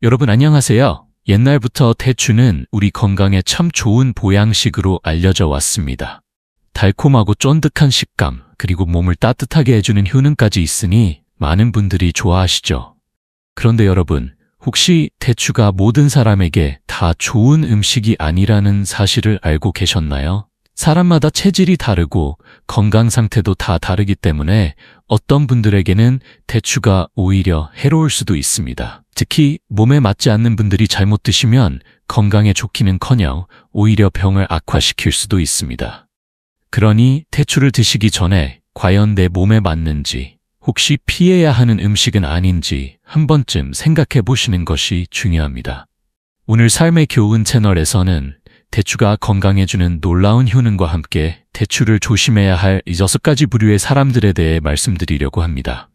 여러분 안녕하세요. 옛날부터 대추는 우리 건강에 참 좋은 보양식으로 알려져 왔습니다. 달콤하고 쫀득한 식감, 그리고 몸을 따뜻하게 해주는 효능까지 있으니 많은 분들이 좋아하시죠. 그런데 여러분, 혹시 대추가 모든 사람에게 다 좋은 음식이 아니라는 사실을 알고 계셨나요? 사람마다 체질이 다르고 건강 상태도 다 다르기 때문에 어떤 분들에게는 대추가 오히려 해로울 수도 있습니다. 특히 몸에 맞지 않는 분들이 잘못 드시면 건강에 좋기는커녕 오히려 병을 악화시킬 수도 있습니다. 그러니 대추를 드시기 전에 과연 내 몸에 맞는지, 혹시 피해야 하는 음식은 아닌지 한 번쯤 생각해 보시는 것이 중요합니다. 오늘 삶의 교훈 채널에서는 대추가 건강해주는 놀라운 효능과 함께 대추를 조심해야 할 이 6가지 부류의 사람들에 대해 말씀드리려고 합니다.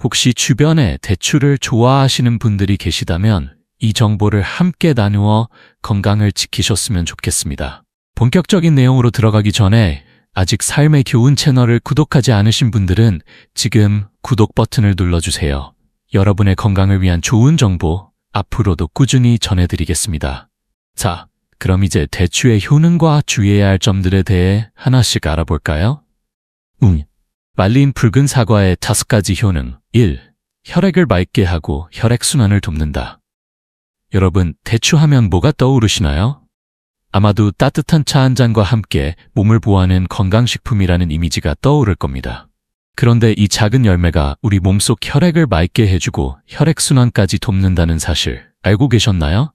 혹시 주변에 대추를 좋아하시는 분들이 계시다면 이 정보를 함께 나누어 건강을 지키셨으면 좋겠습니다. 본격적인 내용으로 들어가기 전에 아직 삶의 교훈 채널을 구독하지 않으신 분들은 지금 구독 버튼을 눌러주세요. 여러분의 건강을 위한 좋은 정보 앞으로도 꾸준히 전해드리겠습니다. 자, 그럼 이제 대추의 효능과 주의해야 할 점들에 대해 하나씩 알아볼까요? 말린 붉은 사과의 5가지 효능. 1. 혈액을 맑게 하고 혈액순환을 돕는다. 여러분, 대추하면 뭐가 떠오르시나요? 아마도 따뜻한 차 한 잔과 함께 몸을 보호하는 건강식품이라는 이미지가 떠오를 겁니다. 그런데 이 작은 열매가 우리 몸속 혈액을 맑게 해주고 혈액순환까지 돕는다는 사실 알고 계셨나요?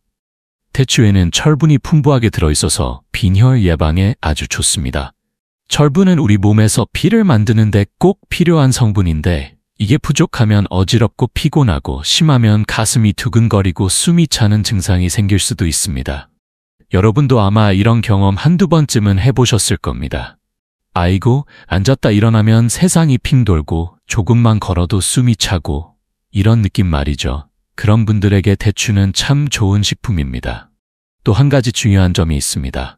대추에는 철분이 풍부하게 들어있어서 빈혈 예방에 아주 좋습니다. 철분은 우리 몸에서 피를 만드는 데 꼭 필요한 성분인데 이게 부족하면 어지럽고 피곤하고 심하면 가슴이 두근거리고 숨이 차는 증상이 생길 수도 있습니다. 여러분도 아마 이런 경험 한두 번쯤은 해보셨을 겁니다. 아이고, 앉았다 일어나면 세상이 핑 돌고 조금만 걸어도 숨이 차고 이런 느낌 말이죠. 그런 분들에게 대추는 참 좋은 식품입니다. 또 한 가지 중요한 점이 있습니다.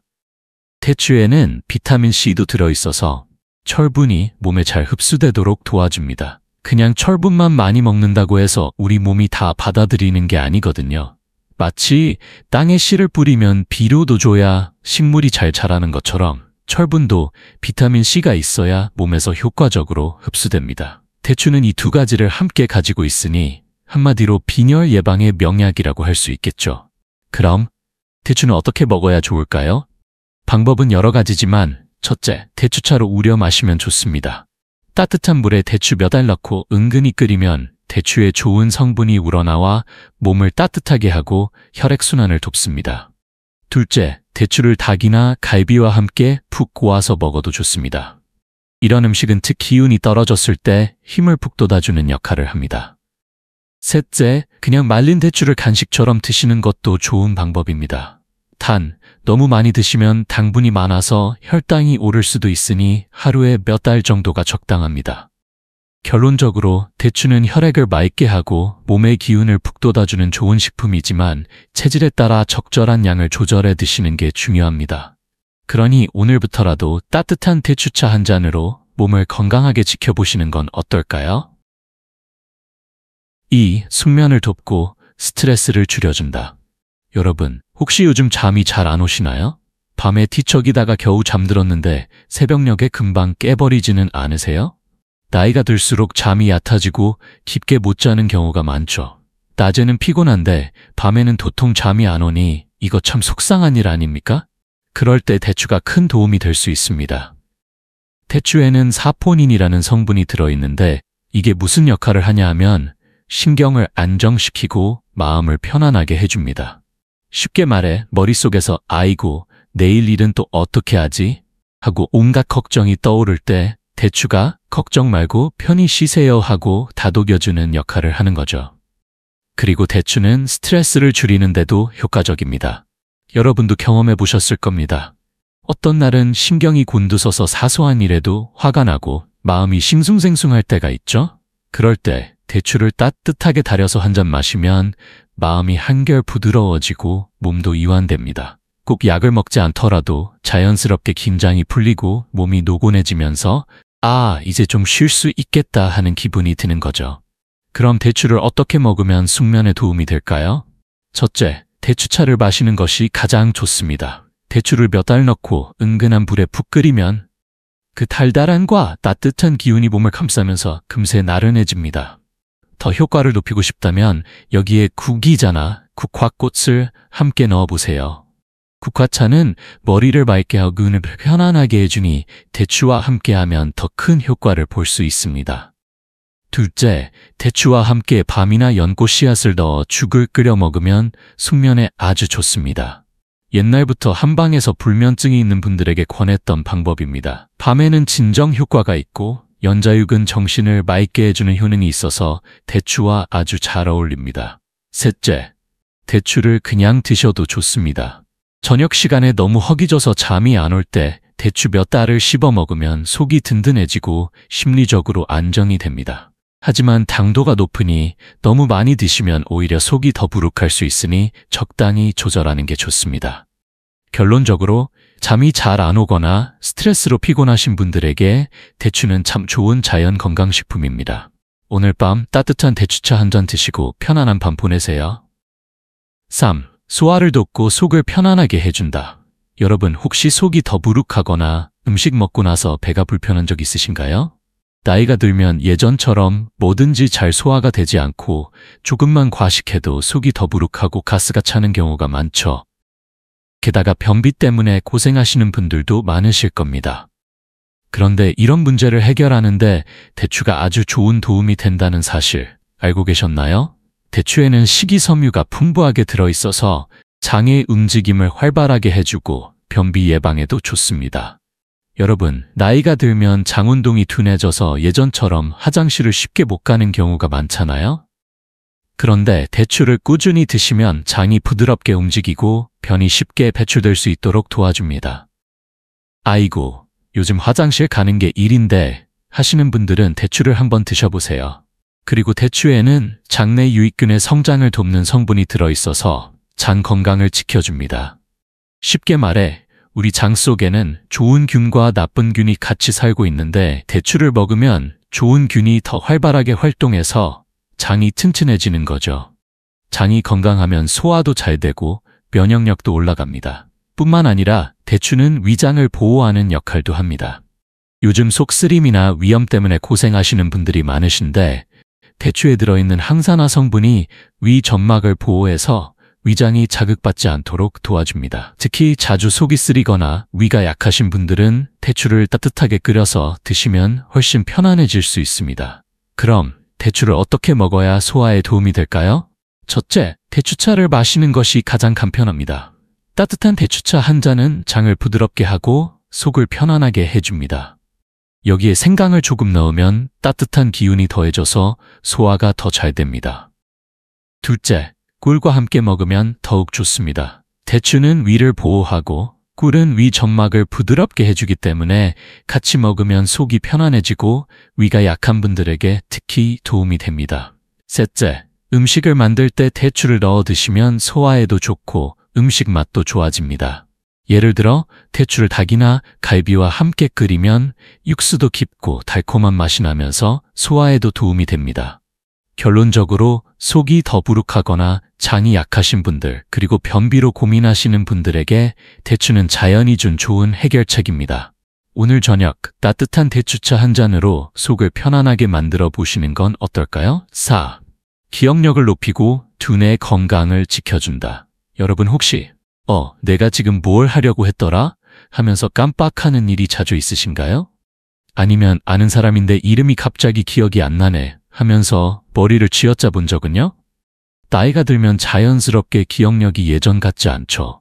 대추에는 비타민C도 들어있어서 철분이 몸에 잘 흡수되도록 도와줍니다. 그냥 철분만 많이 먹는다고 해서 우리 몸이 다 받아들이는 게 아니거든요. 마치 땅에 씨를 뿌리면 비료도 줘야 식물이 잘 자라는 것처럼 철분도 비타민C가 있어야 몸에서 효과적으로 흡수됩니다. 대추는 이 2가지를 함께 가지고 있으니 한마디로 빈혈 예방의 명약이라고 할 수 있겠죠. 그럼 대추는 어떻게 먹어야 좋을까요? 방법은 여러 가지지만 첫째, 대추차로 우려 마시면 좋습니다. 따뜻한 물에 대추 몇 알 넣고 은근히 끓이면 대추의 좋은 성분이 우러나와 몸을 따뜻하게 하고 혈액순환을 돕습니다. 둘째, 대추를 닭이나 갈비와 함께 푹 고아서 먹어도 좋습니다. 이런 음식은 특히 기운이 떨어졌을 때 힘을 푹 돋아주는 역할을 합니다. 셋째, 그냥 말린 대추를 간식처럼 드시는 것도 좋은 방법입니다. 단, 너무 많이 드시면 당분이 많아서 혈당이 오를 수도 있으니 하루에 몇 알 정도가 적당합니다. 결론적으로 대추는 혈액을 맑게 하고 몸의 기운을 푹 돋아주는 좋은 식품이지만 체질에 따라 적절한 양을 조절해 드시는 게 중요합니다. 그러니 오늘부터라도 따뜻한 대추차 한 잔으로 몸을 건강하게 지켜보시는 건 어떨까요? 2. 숙면을 돕고 스트레스를 줄여준다. 여러분, 혹시 요즘 잠이 잘 안 오시나요? 밤에 뒤척이다가 겨우 잠들었는데 새벽녘에 금방 깨버리지는 않으세요? 나이가 들수록 잠이 얕아지고 깊게 못 자는 경우가 많죠. 낮에는 피곤한데 밤에는 도통 잠이 안 오니 이거 참 속상한 일 아닙니까? 그럴 때 대추가 큰 도움이 될 수 있습니다. 대추에는 사포닌이라는 성분이 들어있는데 이게 무슨 역할을 하냐 하면 신경을 안정시키고 마음을 편안하게 해줍니다. 쉽게 말해 머릿속에서 아이고 내일 일은 또 어떻게 하지? 하고 온갖 걱정이 떠오를 때 대추가 걱정 말고 편히 쉬세요 하고 다독여주는 역할을 하는 거죠. 그리고 대추는 스트레스를 줄이는 데도 효과적입니다. 여러분도 경험해 보셨을 겁니다. 어떤 날은 신경이 곤두서서 사소한 일에도 화가 나고 마음이 싱숭생숭할 때가 있죠? 그럴 때 대추를 따뜻하게 달여서 한 잔 마시면 마음이 한결 부드러워지고 몸도 이완됩니다. 꼭 약을 먹지 않더라도 자연스럽게 긴장이 풀리고 몸이 노곤해지면서 아, 이제 좀 쉴 수 있겠다 하는 기분이 드는 거죠. 그럼 대추를 어떻게 먹으면 숙면에 도움이 될까요? 첫째, 대추차를 마시는 것이 가장 좋습니다. 대추를 몇 알 넣고 은근한 불에 푹 끓이면 그 달달함과 따뜻한 기운이 몸을 감싸면서 금세 나른해집니다. 더 효과를 높이고 싶다면 여기에 국이자나 국화꽃을 함께 넣어보세요. 국화차는 머리를 맑게 하고 눈을 편안하게 해주니 대추와 함께하면 더 큰 효과를 볼 수 있습니다. 둘째, 대추와 함께 밤이나 연꽃 씨앗을 넣어 죽을 끓여 먹으면 숙면에 아주 좋습니다. 옛날부터 한방에서 불면증이 있는 분들에게 권했던 방법입니다. 밤에는 진정 효과가 있고 연자육은 정신을 맑게 해주는 효능이 있어서 대추와 아주 잘 어울립니다. 셋째, 대추를 그냥 드셔도 좋습니다. 저녁 시간에 너무 허기져서 잠이 안 올 때 대추 몇 알을 씹어 먹으면 속이 든든해지고 심리적으로 안정이 됩니다. 하지만 당도가 높으니 너무 많이 드시면 오히려 속이 더 부룩할 수 있으니 적당히 조절하는 게 좋습니다. 결론적으로 잠이 잘 안 오거나 스트레스로 피곤하신 분들에게 대추는 참 좋은 자연 건강식품입니다. 오늘 밤 따뜻한 대추차 한 잔 드시고 편안한 밤 보내세요. 3. 소화를 돕고 속을 편안하게 해준다. 여러분 혹시 속이 더 부룩하거나 음식 먹고 나서 배가 불편한 적 있으신가요? 나이가 들면 예전처럼 뭐든지 잘 소화가 되지 않고 조금만 과식해도 속이 더부룩하고 가스가 차는 경우가 많죠. 게다가 변비 때문에 고생하시는 분들도 많으실 겁니다. 그런데 이런 문제를 해결하는데 대추가 아주 좋은 도움이 된다는 사실 알고 계셨나요? 대추에는 식이섬유가 풍부하게 들어있어서 장의 움직임을 활발하게 해주고 변비 예방에도 좋습니다. 여러분, 나이가 들면 장 운동이 둔해져서 예전처럼 화장실을 쉽게 못 가는 경우가 많잖아요? 그런데 대추를 꾸준히 드시면 장이 부드럽게 움직이고 변이 쉽게 배출될 수 있도록 도와줍니다. 아이고, 요즘 화장실 가는 게 일인데 하시는 분들은 대추를 한번 드셔보세요. 그리고 대추에는 장내 유익균의 성장을 돕는 성분이 들어있어서 장 건강을 지켜줍니다. 쉽게 말해 우리 장 속에는 좋은 균과 나쁜 균이 같이 살고 있는데 대추를 먹으면 좋은 균이 더 활발하게 활동해서 장이 튼튼해지는 거죠. 장이 건강하면 소화도 잘 되고 면역력도 올라갑니다. 뿐만 아니라 대추는 위장을 보호하는 역할도 합니다. 요즘 속쓰림이나 위염 때문에 고생하시는 분들이 많으신데 대추에 들어있는 항산화 성분이 위 점막을 보호해서 위장이 자극받지 않도록 도와줍니다. 특히 자주 속이 쓰리거나 위가 약하신 분들은 대추를 따뜻하게 끓여서 드시면 훨씬 편안해질 수 있습니다. 그럼 대추를 어떻게 먹어야 소화에 도움이 될까요? 첫째, 대추차를 마시는 것이 가장 간편합니다. 따뜻한 대추차 한 잔은 장을 부드럽게 하고 속을 편안하게 해줍니다. 여기에 생강을 조금 넣으면 따뜻한 기운이 더해져서 소화가 더 잘 됩니다. 둘째, 꿀과 함께 먹으면 더욱 좋습니다. 대추는 위를 보호하고 꿀은 위 점막을 부드럽게 해주기 때문에 같이 먹으면 속이 편안해지고 위가 약한 분들에게 특히 도움이 됩니다. 셋째, 음식을 만들 때 대추를 넣어 드시면 소화에도 좋고 음식 맛도 좋아집니다. 예를 들어 대추를 닭이나 갈비와 함께 끓이면 육수도 깊고 달콤한 맛이 나면서 소화에도 도움이 됩니다. 결론적으로 속이 더부룩하거나 장이 약하신 분들 그리고 변비로 고민하시는 분들에게 대추는 자연이 준 좋은 해결책입니다. 오늘 저녁 따뜻한 대추차 한 잔으로 속을 편안하게 만들어 보시는 건 어떨까요? 4. 기억력을 높이고 두뇌 건강을 지켜준다. 여러분 혹시 내가 지금 뭘 하려고 했더라? 하면서 깜빡하는 일이 자주 있으신가요? 아니면 아는 사람인데 이름이 갑자기 기억이 안 나네 하면서 머리를 쥐어짜 본 적은요? 나이가 들면 자연스럽게 기억력이 예전 같지 않죠.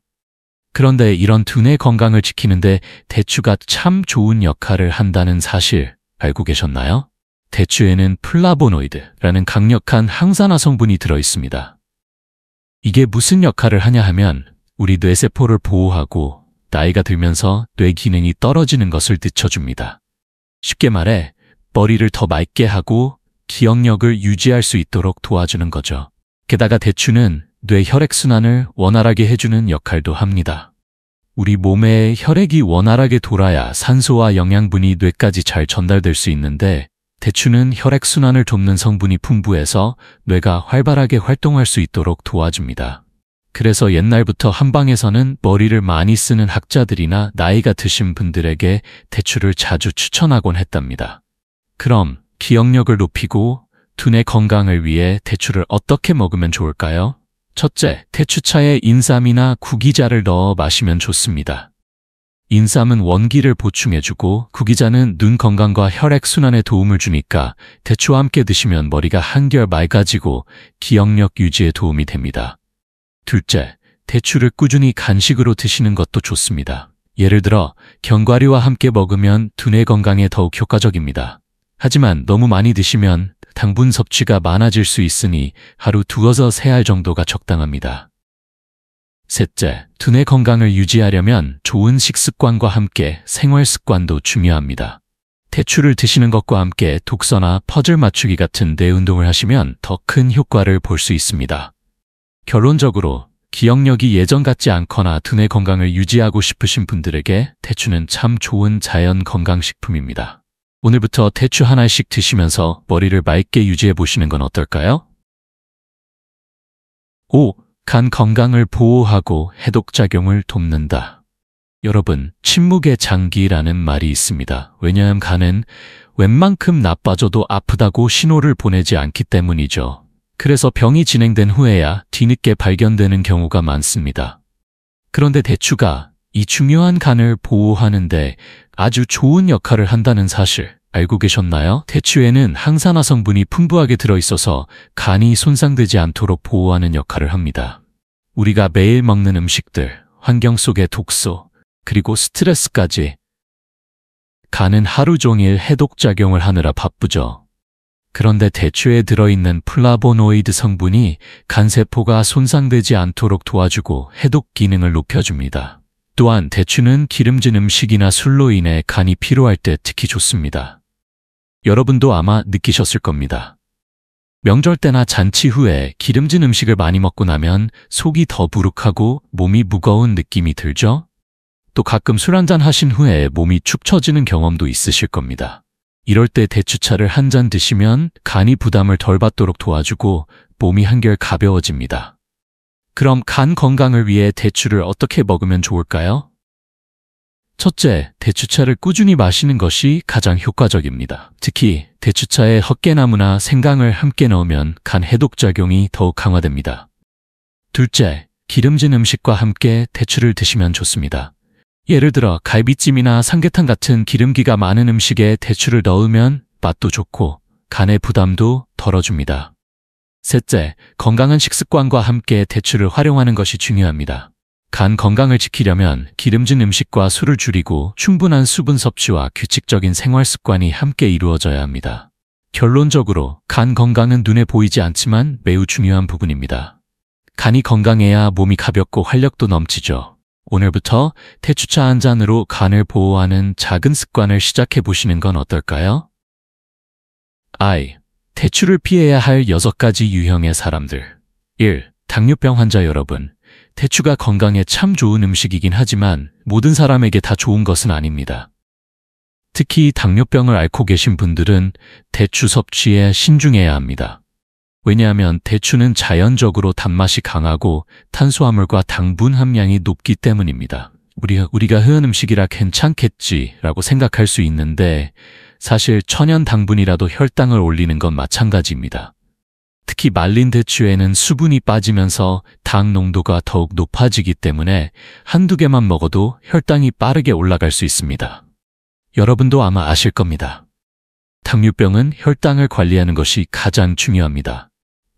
그런데 이런 두뇌 건강을 지키는데 대추가 참 좋은 역할을 한다는 사실 알고 계셨나요? 대추에는 플라보노이드라는 강력한 항산화 성분이 들어있습니다. 이게 무슨 역할을 하냐 하면 우리 뇌세포를 보호하고 나이가 들면서 뇌 기능이 떨어지는 것을 늦춰줍니다. 쉽게 말해 머리를 더 맑게 하고 기억력을 유지할 수 있도록 도와주는 거죠. 게다가 대추는 뇌 혈액순환을 원활하게 해주는 역할도 합니다. 우리 몸에 혈액이 원활하게 돌아야 산소와 영양분이 뇌까지 잘 전달될 수 있는데 대추는 혈액순환을 돕는 성분이 풍부해서 뇌가 활발하게 활동할 수 있도록 도와줍니다. 그래서 옛날부터 한방에서는 머리를 많이 쓰는 학자들이나 나이가 드신 분들에게 대추를 자주 추천하곤 했답니다. 그럼 기억력을 높이고 두뇌 건강을 위해 대추를 어떻게 먹으면 좋을까요? 첫째, 대추차에 인삼이나 구기자를 넣어 마시면 좋습니다. 인삼은 원기를 보충해주고 구기자는 눈 건강과 혈액순환에 도움을 주니까 대추와 함께 드시면 머리가 한결 맑아지고 기억력 유지에 도움이 됩니다. 둘째, 대추를 꾸준히 간식으로 드시는 것도 좋습니다. 예를 들어 견과류와 함께 먹으면 두뇌 건강에 더욱 효과적입니다. 하지만 너무 많이 드시면 당분 섭취가 많아질 수 있으니 하루 2~3알 정도가 적당합니다. 셋째, 두뇌 건강을 유지하려면 좋은 식습관과 함께 생활 습관도 중요합니다. 대추를 드시는 것과 함께 독서나 퍼즐 맞추기 같은 뇌 운동을 하시면 더 큰 효과를 볼 수 있습니다. 결론적으로 기억력이 예전 같지 않거나 두뇌 건강을 유지하고 싶으신 분들에게 대추는 참 좋은 자연 건강식품입니다. 오늘부터 대추 하나씩 드시면서 머리를 맑게 유지해 보시는 건 어떨까요? 5. 간 건강을 보호하고 해독작용을 돕는다. 여러분, 침묵의 장기라는 말이 있습니다. 왜냐하면 간은 웬만큼 나빠져도 아프다고 신호를 보내지 않기 때문이죠. 그래서 병이 진행된 후에야 뒤늦게 발견되는 경우가 많습니다. 그런데 대추가 이 중요한 간을 보호하는데 아주 좋은 역할을 한다는 사실 알고 계셨나요? 대추에는 항산화 성분이 풍부하게 들어있어서 간이 손상되지 않도록 보호하는 역할을 합니다. 우리가 매일 먹는 음식들, 환경 속의 독소, 그리고 스트레스까지 간은 하루 종일 해독작용을 하느라 바쁘죠. 그런데 대추에 들어있는 플라보노이드 성분이 간세포가 손상되지 않도록 도와주고 해독 기능을 높여줍니다. 또한 대추는 기름진 음식이나 술로 인해 간이 피로할 때 특히 좋습니다. 여러분도 아마 느끼셨을 겁니다. 명절 때나 잔치 후에 기름진 음식을 많이 먹고 나면 속이 더부룩하고 몸이 무거운 느낌이 들죠? 또 가끔 술 한잔 하신 후에 몸이 축 처지는 경험도 있으실 겁니다. 이럴 때 대추차를 한 잔 드시면 간이 부담을 덜 받도록 도와주고 몸이 한결 가벼워집니다. 그럼 간 건강을 위해 대추를 어떻게 먹으면 좋을까요? 첫째, 대추차를 꾸준히 마시는 것이 가장 효과적입니다. 특히 대추차에 헛개나무나 생강을 함께 넣으면 간 해독작용이 더욱 강화됩니다. 둘째, 기름진 음식과 함께 대추를 드시면 좋습니다. 예를 들어 갈비찜이나 삼계탕 같은 기름기가 많은 음식에 대추를 넣으면 맛도 좋고 간의 부담도 덜어줍니다. 셋째, 건강한 식습관과 함께 대추를 활용하는 것이 중요합니다. 간 건강을 지키려면 기름진 음식과 술을 줄이고 충분한 수분 섭취와 규칙적인 생활 습관이 함께 이루어져야 합니다. 결론적으로 간 건강은 눈에 보이지 않지만 매우 중요한 부분입니다. 간이 건강해야 몸이 가볍고 활력도 넘치죠. 오늘부터 대추차 한 잔으로 간을 보호하는 작은 습관을 시작해 보시는 건 어떨까요? 대추를 피해야 할 6가지 유형의 사람들. 1. 당뇨병 환자 여러분. 대추가 건강에 참 좋은 음식이긴 하지만 모든 사람에게 다 좋은 것은 아닙니다. 특히 당뇨병을 앓고 계신 분들은 대추 섭취에 신중해야 합니다. 왜냐하면 대추는 자연적으로 단맛이 강하고 탄수화물과 당분 함량이 높기 때문입니다. 우리가 흔한 음식이라 괜찮겠지라고 생각할 수 있는데 사실 천연 당분이라도 혈당을 올리는 건 마찬가지입니다. 특히 말린 대추에는 수분이 빠지면서 당 농도가 더욱 높아지기 때문에 한두 개만 먹어도 혈당이 빠르게 올라갈 수 있습니다. 여러분도 아마 아실 겁니다. 당뇨병은 혈당을 관리하는 것이 가장 중요합니다.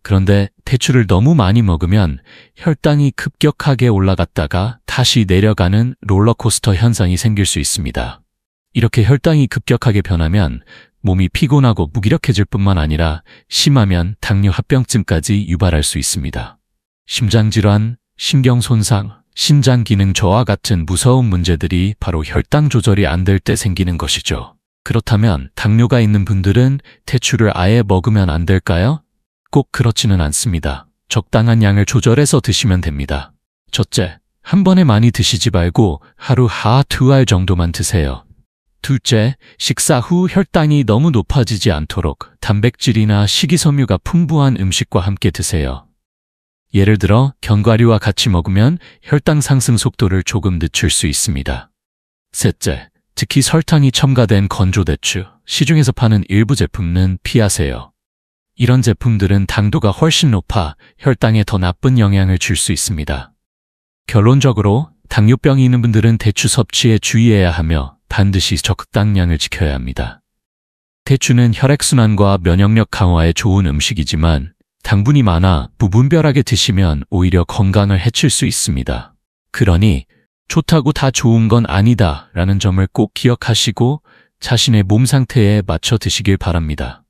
그런데 대추를 너무 많이 먹으면 혈당이 급격하게 올라갔다가 다시 내려가는 롤러코스터 현상이 생길 수 있습니다. 이렇게 혈당이 급격하게 변하면 몸이 피곤하고 무기력해질 뿐만 아니라 심하면 당뇨 합병증까지 유발할 수 있습니다. 심장질환, 신경손상, 신장 기능 저하 같은 무서운 문제들이 바로 혈당 조절이 안 될 때 생기는 것이죠. 그렇다면 당뇨가 있는 분들은 대추를 아예 먹으면 안 될까요? 꼭 그렇지는 않습니다. 적당한 양을 조절해서 드시면 됩니다. 첫째, 한 번에 많이 드시지 말고 하루 2알 정도만 드세요. 둘째, 식사 후 혈당이 너무 높아지지 않도록 단백질이나 식이섬유가 풍부한 음식과 함께 드세요. 예를 들어 견과류와 같이 먹으면 혈당 상승 속도를 조금 늦출 수 있습니다. 셋째, 특히 설탕이 첨가된 건조대추, 시중에서 파는 일부 제품은 피하세요. 이런 제품들은 당도가 훨씬 높아 혈당에 더 나쁜 영향을 줄 수 있습니다. 결론적으로 당뇨병이 있는 분들은 대추 섭취에 주의해야 하며 반드시 적당량을 지켜야 합니다. 대추는 혈액순환과 면역력 강화에 좋은 음식이지만 당분이 많아 무분별하게 드시면 오히려 건강을 해칠 수 있습니다. 그러니 좋다고 다 좋은 건 아니다 라는 점을 꼭 기억하시고 자신의 몸 상태에 맞춰 드시길 바랍니다.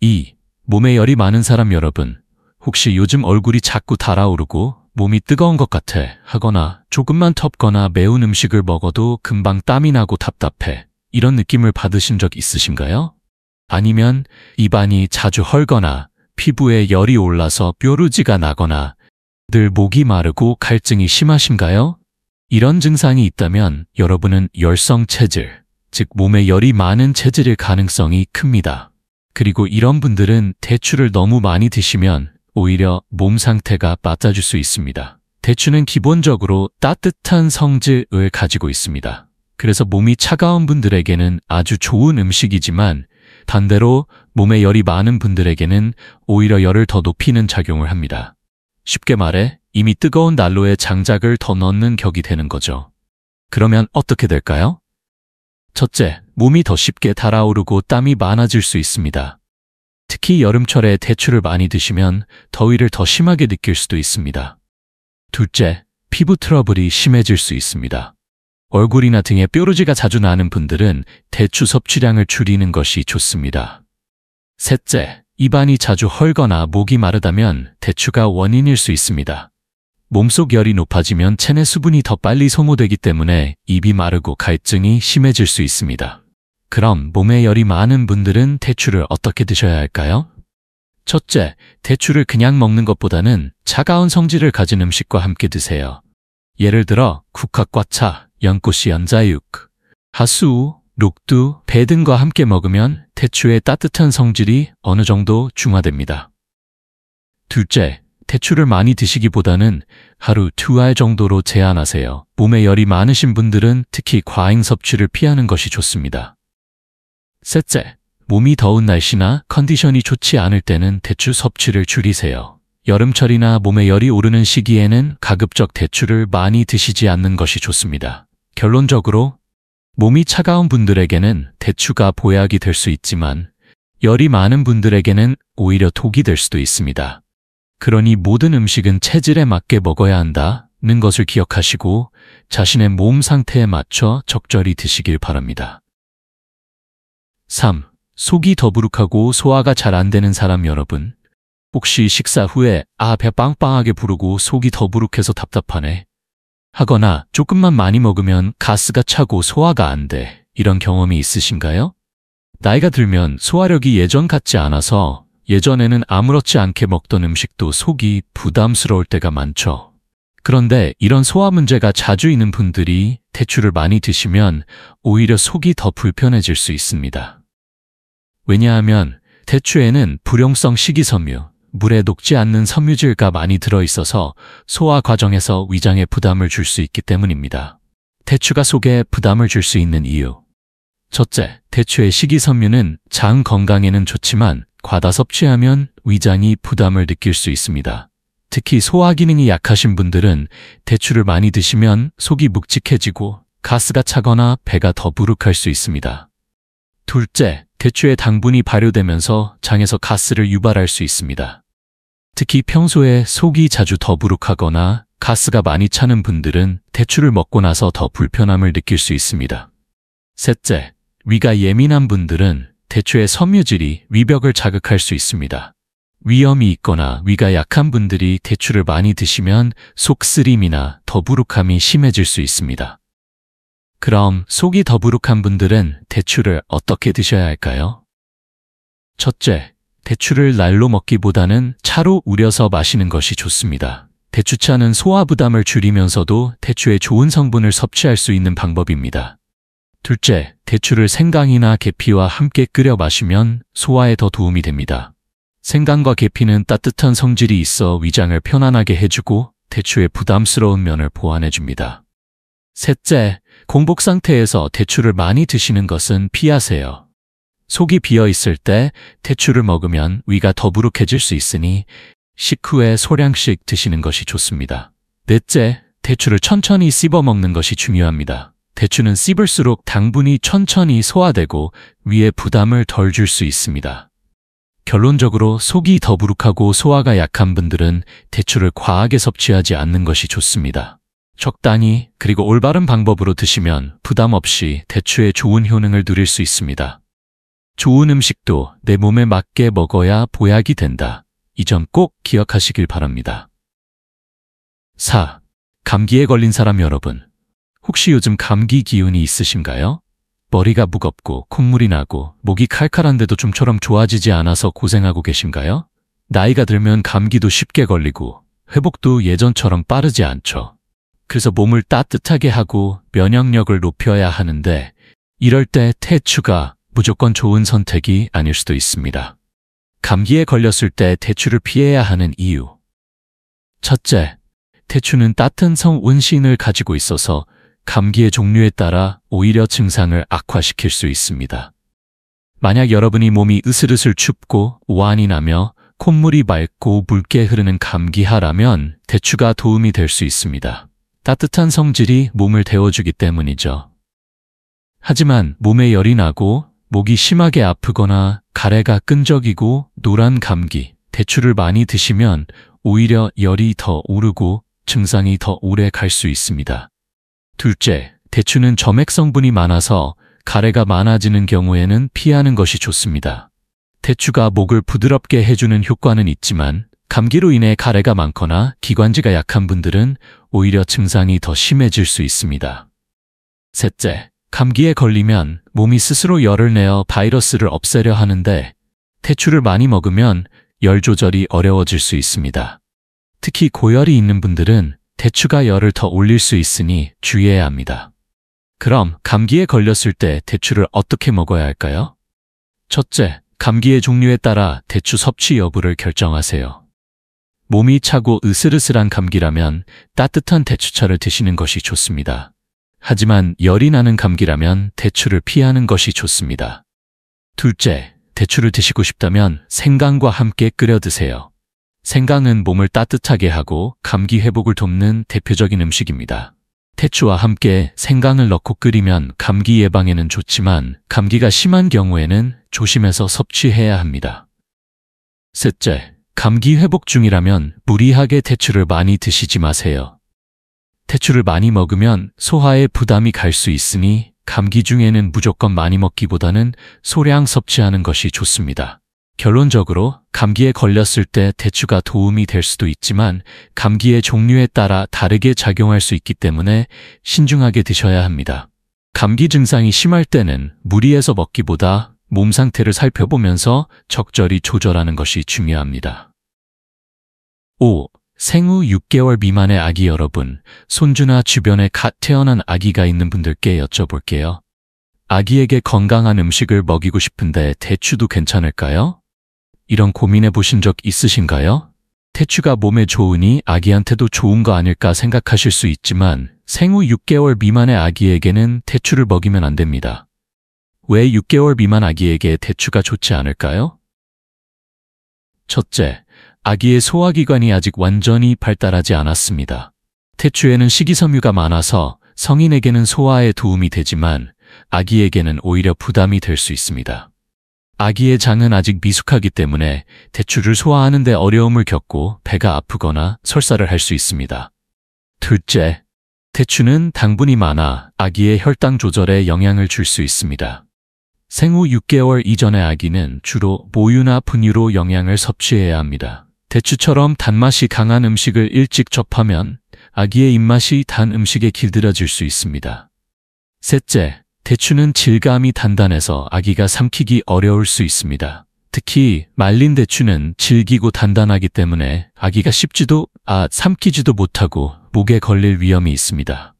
2. 몸에 열이 많은 사람 여러분, 혹시 요즘 얼굴이 자꾸 달아오르고 몸이 뜨거운 것 같아 하거나 조금만 텁거나 매운 음식을 먹어도 금방 땀이 나고 답답해 이런 느낌을 받으신 적 있으신가요? 아니면 입안이 자주 헐거나 피부에 열이 올라서 뾰루지가 나거나 늘 목이 마르고 갈증이 심하신가요? 이런 증상이 있다면 여러분은 열성 체질, 즉 몸에 열이 많은 체질일 가능성이 큽니다. 그리고 이런 분들은 대추를 너무 많이 드시면 오히려 몸 상태가 맞아줄 수 있습니다. 대추는 기본적으로 따뜻한 성질을 가지고 있습니다. 그래서 몸이 차가운 분들에게는 아주 좋은 음식이지만 반대로 몸에 열이 많은 분들에게는 오히려 열을 더 높이는 작용을 합니다. 쉽게 말해 이미 뜨거운 난로에 장작을 더 넣는 격이 되는 거죠. 그러면 어떻게 될까요? 첫째, 몸이 더 쉽게 달아오르고 땀이 많아질 수 있습니다. 특히 여름철에 대추를 많이 드시면 더위를 더 심하게 느낄 수도 있습니다. 둘째, 피부 트러블이 심해질 수 있습니다. 얼굴이나 등에 뾰루지가 자주 나는 분들은 대추 섭취량을 줄이는 것이 좋습니다. 셋째, 입안이 자주 헐거나 목이 마르다면 대추가 원인일 수 있습니다. 몸속 열이 높아지면 체내 수분이 더 빨리 소모되기 때문에 입이 마르고 갈증이 심해질 수 있습니다. 그럼 몸에 열이 많은 분들은 대추를 어떻게 드셔야 할까요? 첫째, 대추를 그냥 먹는 것보다는 차가운 성질을 가진 음식과 함께 드세요. 예를 들어 국화과차, 연꽃이 연자육, 하수, 녹두, 배 등과 함께 먹으면 대추의 따뜻한 성질이 어느 정도 중화됩니다. 둘째, 대추를 많이 드시기보다는 하루 2알 정도로 제한하세요. 몸에 열이 많으신 분들은 특히 과잉 섭취를 피하는 것이 좋습니다. 셋째, 몸이 더운 날씨나 컨디션이 좋지 않을 때는 대추 섭취를 줄이세요. 여름철이나 몸에 열이 오르는 시기에는 가급적 대추를 많이 드시지 않는 것이 좋습니다. 결론적으로 몸이 차가운 분들에게는 대추가 보약이 될 수 있지만 열이 많은 분들에게는 오히려 독이 될 수도 있습니다. 그러니 모든 음식은 체질에 맞게 먹어야 한다는 것을 기억하시고 자신의 몸 상태에 맞춰 적절히 드시길 바랍니다. 3. 속이 더부룩하고 소화가 잘 안 되는 사람 여러분, 혹시 식사 후에 배 빵빵하게 부르고 속이 더부룩해서 답답하네 하거나 조금만 많이 먹으면 가스가 차고 소화가 안 돼 이런 경험이 있으신가요? 나이가 들면 소화력이 예전 같지 않아서 예전에는 아무렇지 않게 먹던 음식도 속이 부담스러울 때가 많죠. 그런데 이런 소화 문제가 자주 있는 분들이 대추를 많이 드시면 오히려 속이 더 불편해질 수 있습니다. 왜냐하면 대추에는 불용성 식이섬유, 물에 녹지 않는 섬유질가 많이 들어있어서 소화 과정에서 위장에 부담을 줄 수 있기 때문입니다. 대추가 속에 부담을 줄 수 있는 이유. 첫째, 대추의 식이섬유는 장 건강에는 좋지만 과다 섭취하면 위장이 부담을 느낄 수 있습니다. 특히 소화 기능이 약하신 분들은 대추를 많이 드시면 속이 묵직해지고 가스가 차거나 배가 더부룩할 수 있습니다. 둘째, 대추의 당분이 발효되면서 장에서 가스를 유발할 수 있습니다. 특히 평소에 속이 자주 더부룩하거나 가스가 많이 차는 분들은 대추를 먹고 나서 더 불편함을 느낄 수 있습니다. 셋째, 위가 예민한 분들은 대추의 섬유질이 위벽을 자극할 수 있습니다. 위염이 있거나 위가 약한 분들이 대추를 많이 드시면 속 쓰림이나 더부룩함이 심해질 수 있습니다. 그럼 속이 더부룩한 분들은 대추를 어떻게 드셔야 할까요? 첫째, 대추를 날로 먹기보다는 차로 우려서 마시는 것이 좋습니다. 대추차는 소화 부담을 줄이면서도 대추의 좋은 성분을 섭취할 수 있는 방법입니다. 둘째, 대추를 생강이나 계피와 함께 끓여 마시면 소화에 더 도움이 됩니다. 생강과 계피는 따뜻한 성질이 있어 위장을 편안하게 해주고 대추의 부담스러운 면을 보완해줍니다. 셋째, 공복 상태에서 대추를 많이 드시는 것은 피하세요. 속이 비어 있을 때 대추를 먹으면 위가 더부룩해질 수 있으니 식후에 소량씩 드시는 것이 좋습니다. 넷째, 대추를 천천히 씹어 먹는 것이 중요합니다. 대추는 씹을수록 당분이 천천히 소화되고 위에 부담을 덜 줄 수 있습니다. 결론적으로 속이 더부룩하고 소화가 약한 분들은 대추를 과하게 섭취하지 않는 것이 좋습니다. 적당히 그리고 올바른 방법으로 드시면 부담 없이 대추의 좋은 효능을 누릴 수 있습니다. 좋은 음식도 내 몸에 맞게 먹어야 보약이 된다. 이 점 꼭 기억하시길 바랍니다. 4. 감기에 걸린 사람 여러분, 혹시 요즘 감기 기운이 있으신가요? 머리가 무겁고 콧물이 나고 목이 칼칼한데도 좀처럼 좋아지지 않아서 고생하고 계신가요? 나이가 들면 감기도 쉽게 걸리고 회복도 예전처럼 빠르지 않죠. 그래서 몸을 따뜻하게 하고 면역력을 높여야 하는데 이럴 때 대추가 무조건 좋은 선택이 아닐 수도 있습니다. 감기에 걸렸을 때 대추를 피해야 하는 이유. 첫째, 대추는 따뜻한 성운신을 가지고 있어서 감기의 종류에 따라 오히려 증상을 악화시킬 수 있습니다. 만약 여러분이 몸이 으슬으슬 춥고 오한이 나며 콧물이 맑고 묽게 흐르는 감기하라면 대추가 도움이 될 수 있습니다. 따뜻한 성질이 몸을 데워주기 때문이죠. 하지만 몸에 열이 나고 목이 심하게 아프거나 가래가 끈적이고 노란 감기, 대추를 많이 드시면 오히려 열이 더 오르고 증상이 더 오래 갈 수 있습니다. 둘째, 대추는 점액 성분이 많아서 가래가 많아지는 경우에는 피하는 것이 좋습니다. 대추가 목을 부드럽게 해주는 효과는 있지만 감기로 인해 가래가 많거나 기관지가 약한 분들은 오히려 증상이 더 심해질 수 있습니다. 셋째, 감기에 걸리면 몸이 스스로 열을 내어 바이러스를 없애려 하는데 대추를 많이 먹으면 열 조절이 어려워질 수 있습니다. 특히 고열이 있는 분들은 대추가 열을 더 올릴 수 있으니 주의해야 합니다. 그럼 감기에 걸렸을 때 대추를 어떻게 먹어야 할까요? 첫째, 감기의 종류에 따라 대추 섭취 여부를 결정하세요. 몸이 차고 으슬으슬한 감기라면 따뜻한 대추차를 드시는 것이 좋습니다. 하지만 열이 나는 감기라면 대추를 피하는 것이 좋습니다. 둘째, 대추를 드시고 싶다면 생강과 함께 끓여 드세요. 생강은 몸을 따뜻하게 하고 감기 회복을 돕는 대표적인 음식입니다. 대추와 함께 생강을 넣고 끓이면 감기 예방에는 좋지만 감기가 심한 경우에는 조심해서 섭취해야 합니다. 셋째, 감기 회복 중이라면 무리하게 대추를 많이 드시지 마세요. 대추를 많이 먹으면 소화에 부담이 갈 수 있으니 감기 중에는 무조건 많이 먹기보다는 소량 섭취하는 것이 좋습니다. 결론적으로 감기에 걸렸을 때 대추가 도움이 될 수도 있지만 감기의 종류에 따라 다르게 작용할 수 있기 때문에 신중하게 드셔야 합니다. 감기 증상이 심할 때는 무리해서 먹기보다 몸 상태를 살펴보면서 적절히 조절하는 것이 중요합니다. 5. 생후 6개월 미만의 아기 여러분, 손주나 주변에 갓 태어난 아기가 있는 분들께 여쭤볼게요. 아기에게 건강한 음식을 먹이고 싶은데 대추도 괜찮을까요? 이런 고민해 보신 적 있으신가요? 대추가 몸에 좋으니 아기한테도 좋은 거 아닐까 생각하실 수 있지만 생후 6개월 미만의 아기에게는 대추를 먹이면 안 됩니다. 왜 6개월 미만 아기에게 대추가 좋지 않을까요? 첫째, 아기의 소화기관이 아직 완전히 발달하지 않았습니다. 대추에는 식이섬유가 많아서 성인에게는 소화에 도움이 되지만 아기에게는 오히려 부담이 될 수 있습니다. 아기의 장은 아직 미숙하기 때문에 대추를 소화하는 데 어려움을 겪고 배가 아프거나 설사를 할 수 있습니다. 둘째, 대추는 당분이 많아 아기의 혈당 조절에 영향을 줄 수 있습니다. 생후 6개월 이전의 아기는 주로 모유나 분유로 영양을 섭취해야 합니다. 대추처럼 단맛이 강한 음식을 일찍 접하면 아기의 입맛이 단 음식에 길들여질 수 있습니다. 셋째, 대추는 질감이 단단해서 아기가 삼키기 어려울 수 있습니다. 특히 말린 대추는 질기고 단단하기 때문에 아기가 삼키지도 못하고 목에 걸릴 위험이 있습니다.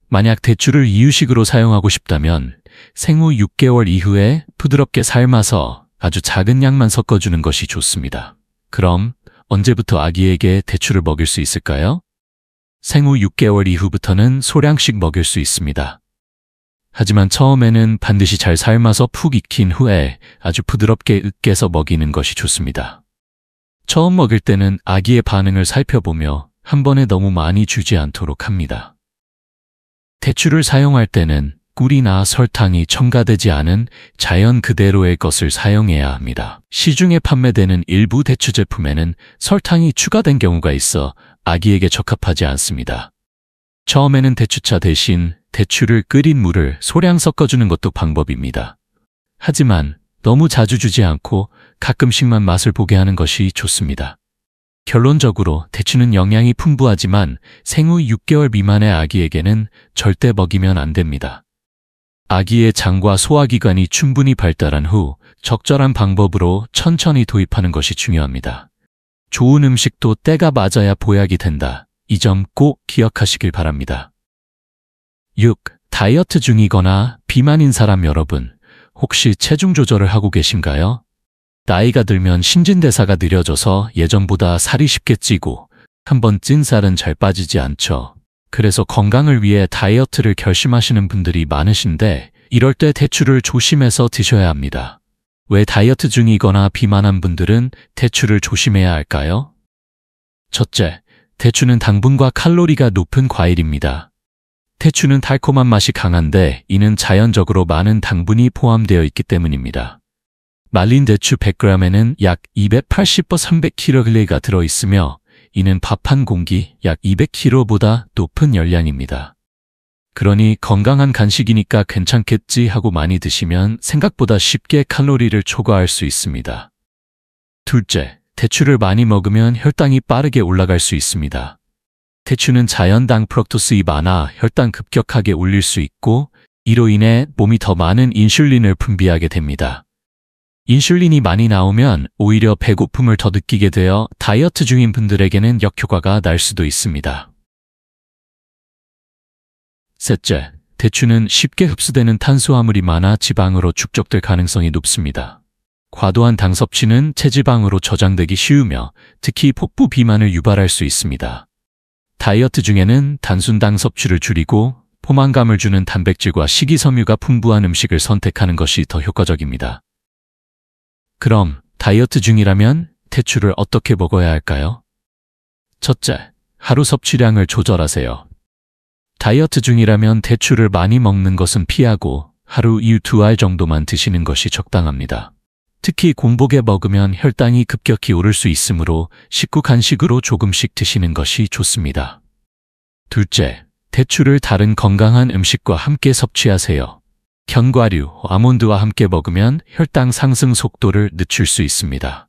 만약 대추를 이유식으로 사용하고 싶다면 생후 6개월 이후에 부드럽게 삶아서 아주 작은 양만 섞어주는 것이 좋습니다. 그럼 언제부터 아기에게 대추를 먹일 수 있을까요? 생후 6개월 이후부터는 소량씩 먹일 수 있습니다. 하지만 처음에는 반드시 잘 삶아서 푹 익힌 후에 아주 부드럽게 으깨서 먹이는 것이 좋습니다. 처음 먹일 때는 아기의 반응을 살펴보며 한 번에 너무 많이 주지 않도록 합니다. 대추를 사용할 때는 꿀이나 설탕이 첨가되지 않은 자연 그대로의 것을 사용해야 합니다. 시중에 판매되는 일부 대추 제품에는 설탕이 추가된 경우가 있어 아기에게 적합하지 않습니다. 처음에는 대추차 대신 대추를 끓인 물을 소량 섞어주는 것도 방법입니다. 하지만 너무 자주 주지 않고 가끔씩만 맛을 보게 하는 것이 좋습니다. 결론적으로 대추는 영양이 풍부하지만 생후 6개월 미만의 아기에게는 절대 먹이면 안 됩니다. 아기의 장과 소화기관이 충분히 발달한 후 적절한 방법으로 천천히 도입하는 것이 중요합니다. 좋은 음식도 때가 맞아야 보약이 된다. 이 점 꼭 기억하시길 바랍니다. 6. 다이어트 중이거나 비만인 사람 여러분, 혹시 체중 조절을 하고 계신가요? 나이가 들면 신진대사가 느려져서 예전보다 살이 쉽게 찌고 한번 찐 살은 잘 빠지지 않죠. 그래서 건강을 위해 다이어트를 결심하시는 분들이 많으신데 이럴 때 대추를 조심해서 드셔야 합니다. 왜 다이어트 중이거나 비만한 분들은 대추를 조심해야 할까요? 첫째, 대추는 당분과 칼로리가 높은 과일입니다. 대추는 달콤한 맛이 강한데 이는 자연적으로 많은 당분이 포함되어 있기 때문입니다. 말린 대추 100g에는 약 280~300kcal가 들어있으며 이는 밥 한 공기 약 200kcal보다 높은 열량입니다. 그러니 건강한 간식이니까 괜찮겠지 하고 많이 드시면 생각보다 쉽게 칼로리를 초과할 수 있습니다. 둘째, 대추를 많이 먹으면 혈당이 빠르게 올라갈 수 있습니다. 대추는 자연당 프럭토스이 많아 혈당 급격하게 올릴 수 있고 이로 인해 몸이 더 많은 인슐린을 분비하게 됩니다. 인슐린이 많이 나오면 오히려 배고픔을 더 느끼게 되어 다이어트 중인 분들에게는 역효과가 날 수도 있습니다. 셋째, 대추는 쉽게 흡수되는 탄수화물이 많아 지방으로 축적될 가능성이 높습니다. 과도한 당 섭취는 체지방으로 저장되기 쉬우며 특히 복부 비만을 유발할 수 있습니다. 다이어트 중에는 단순당 섭취를 줄이고 포만감을 주는 단백질과 식이섬유가 풍부한 음식을 선택하는 것이 더 효과적입니다. 그럼 다이어트 중이라면 대추를 어떻게 먹어야 할까요? 첫째, 하루 섭취량을 조절하세요. 다이어트 중이라면 대추를 많이 먹는 것은 피하고 하루 이후 2알 정도만 드시는 것이 적당합니다. 특히 공복에 먹으면 혈당이 급격히 오를 수 있으므로 식후 간식으로 조금씩 드시는 것이 좋습니다. 둘째, 대추를 다른 건강한 음식과 함께 섭취하세요. 견과류, 아몬드와 함께 먹으면 혈당 상승 속도를 늦출 수 있습니다.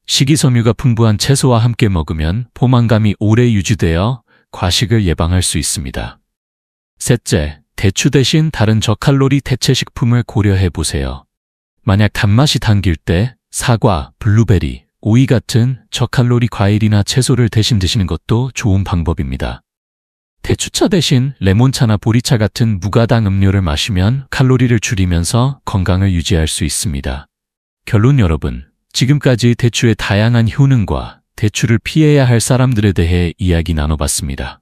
식이섬유가 풍부한 채소와 함께 먹으면 포만감이 오래 유지되어 과식을 예방할 수 있습니다. 셋째, 대추 대신 다른 저칼로리 대체 식품을 고려해 보세요. 만약 단맛이 당길 때 사과, 블루베리, 오이 같은 저칼로리 과일이나 채소를 대신 드시는 것도 좋은 방법입니다. 대추차 대신 레몬차나 보리차 같은 무가당 음료를 마시면 칼로리를 줄이면서 건강을 유지할 수 있습니다. 결론 여러분, 지금까지 대추의 다양한 효능과 대추를 피해야 할 사람들에 대해 이야기 나눠봤습니다.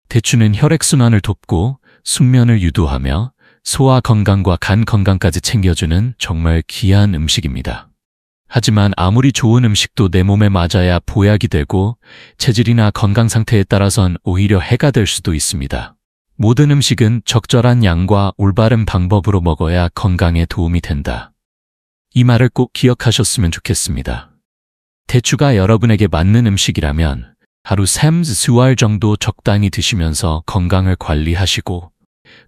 대추는 혈액순환을 돕고 숙면을 유도하며 소화 건강과 간 건강까지 챙겨주는 정말 귀한 음식입니다. 하지만 아무리 좋은 음식도 내 몸에 맞아야 보약이 되고 체질이나 건강 상태에 따라선 오히려 해가 될 수도 있습니다. 모든 음식은 적절한 양과 올바른 방법으로 먹어야 건강에 도움이 된다. 이 말을 꼭 기억하셨으면 좋겠습니다. 대추가 여러분에게 맞는 음식이라면 하루 3~4알 정도 적당히 드시면서 건강을 관리하시고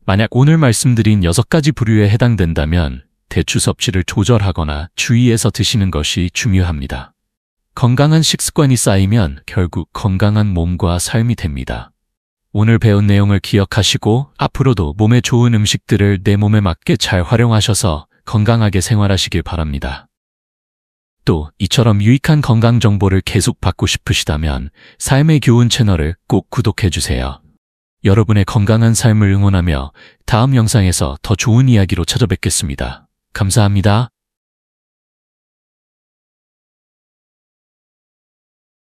만약 오늘 말씀드린 6가지 부류에 해당된다면 대추 섭취를 조절하거나 주의해서 드시는 것이 중요합니다. 건강한 식습관이 쌓이면 결국 건강한 몸과 삶이 됩니다. 오늘 배운 내용을 기억하시고 앞으로도 몸에 좋은 음식들을 내 몸에 맞게 잘 활용하셔서 건강하게 생활하시길 바랍니다. 또 이처럼 유익한 건강 정보를 계속 받고 싶으시다면 삶의 교훈 채널을 꼭 구독해 주세요. 여러분의 건강한 삶을 응원하며 다음 영상에서 더 좋은 이야기로 찾아뵙겠습니다. 감사합니다.